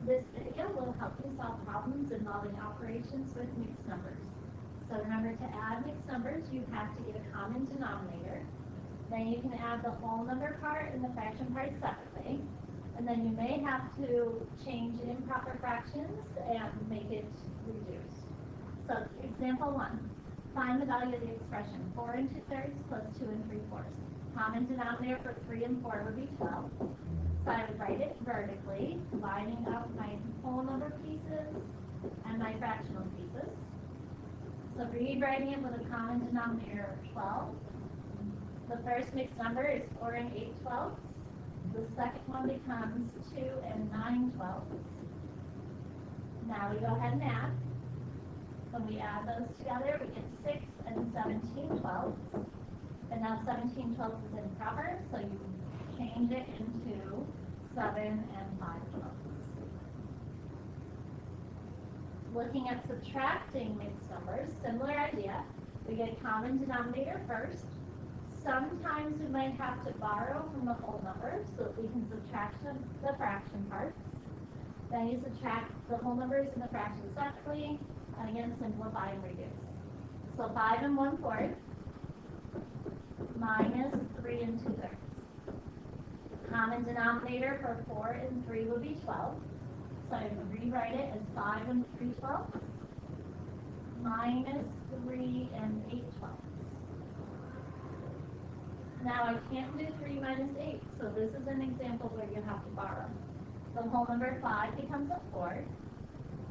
This video will help you solve problems involving operations with mixed numbers. So remember, to add mixed numbers, you have to get a common denominator. Then you can add the whole number part and the fraction part separately. And then you may have to change improper fractions and make it reduced. So example 1, find the value of the expression 4 2/3 plus 2 3/4. Common denominator for 3 and 4 would be 12. So I would write it vertically, lining up my whole number pieces and my fractional pieces. So rewriting it with a common denominator of 12. The first mixed number is 4 8/12. The second one becomes 2 9/12. Now we go ahead and add. When we add those together, we get 6 17/12. And now 17/12 is improper, so you change it into 7 5/12. Looking at subtracting mixed numbers, similar idea. We get common denominator first. Sometimes we might have to borrow from the whole number so that we can subtract the fraction parts. Then you subtract the whole numbers and the fractions separately, and again simplify and reduce. So 5 1/4 minus 3 2/3. Common denominator for 4 and 3 would be 12. So I would rewrite it as 5 3/12 minus 3 8/12. Now I can't do 3 minus 8, so this is an example where you have to borrow. The whole number 5 becomes a 4.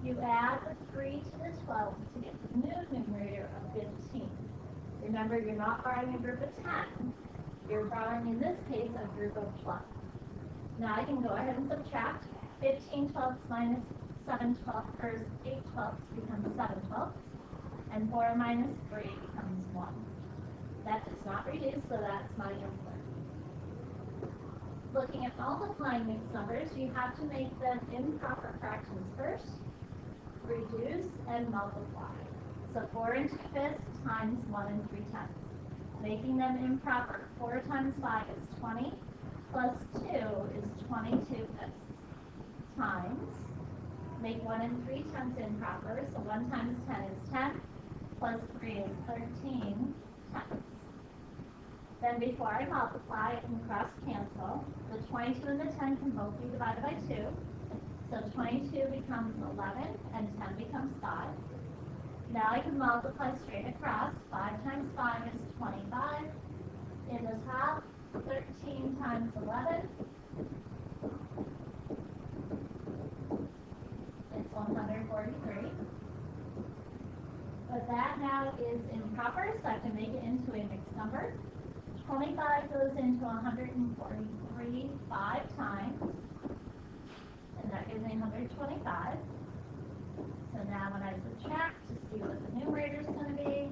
You add the 3 to the 12 to get the new numerator of 15. Remember, you're not borrowing a group of 10. You're borrowing, in this case, a group of 12. Now I can go ahead and subtract. 15/12 minus 7/12, or 8/12 becomes 7/12. And 4 minus 3 becomes 1. That does not reduce, so that's my answer. Looking at multiplying mixed numbers, you have to make them improper fractions first, reduce, and multiply. So 4 2/5 times 1 3/10. Making them improper, 4 times 5 is 20, plus 2 is 22/5. Times, make 1 3/10 improper, so 1 times 10 is 10, plus 3 is 13 tenths. Then before I multiply, I can cross cancel. The 22 and the 10 can both be divided by 2. So 22 becomes 11 and 10 becomes 5. Now I can multiply straight across. 5 times 5 is 25. In the top, 13 times 11. It's 143. But that now is improper, so I can make it into a mixed number. 25 goes into 143 5 times, and that gives me 125. So now when I subtract to see what the numerator is going to be,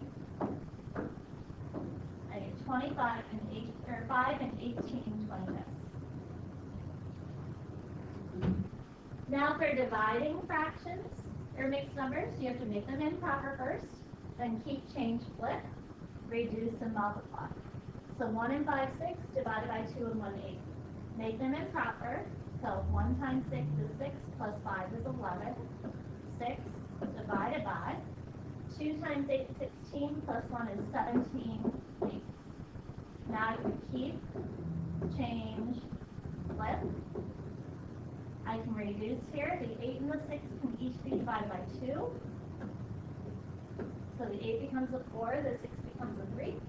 I get 25 and 5 and 18 25. Now for dividing fractions or mixed numbers, you have to make them improper first, then keep, change, flip, reduce, and multiply. So 1 5/6 divided by 2 1 8. Make them improper. So 1 times 6 is 6, plus 5 is 11. 6 divided by 2 times 8 is 16, plus 1 is 17 8. Now I can keep, change, flip. I can reduce here. The 8 and the 6 can each be divided by 2. So the 8 becomes a 4, the 6 becomes a 3.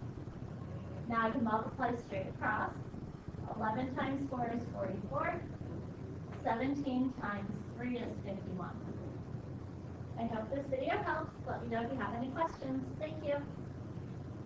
Now I can multiply straight across. 11 times 4 is 44. 17 times 3 is 51. I hope this video helps. Let me know if you have any questions. Thank you.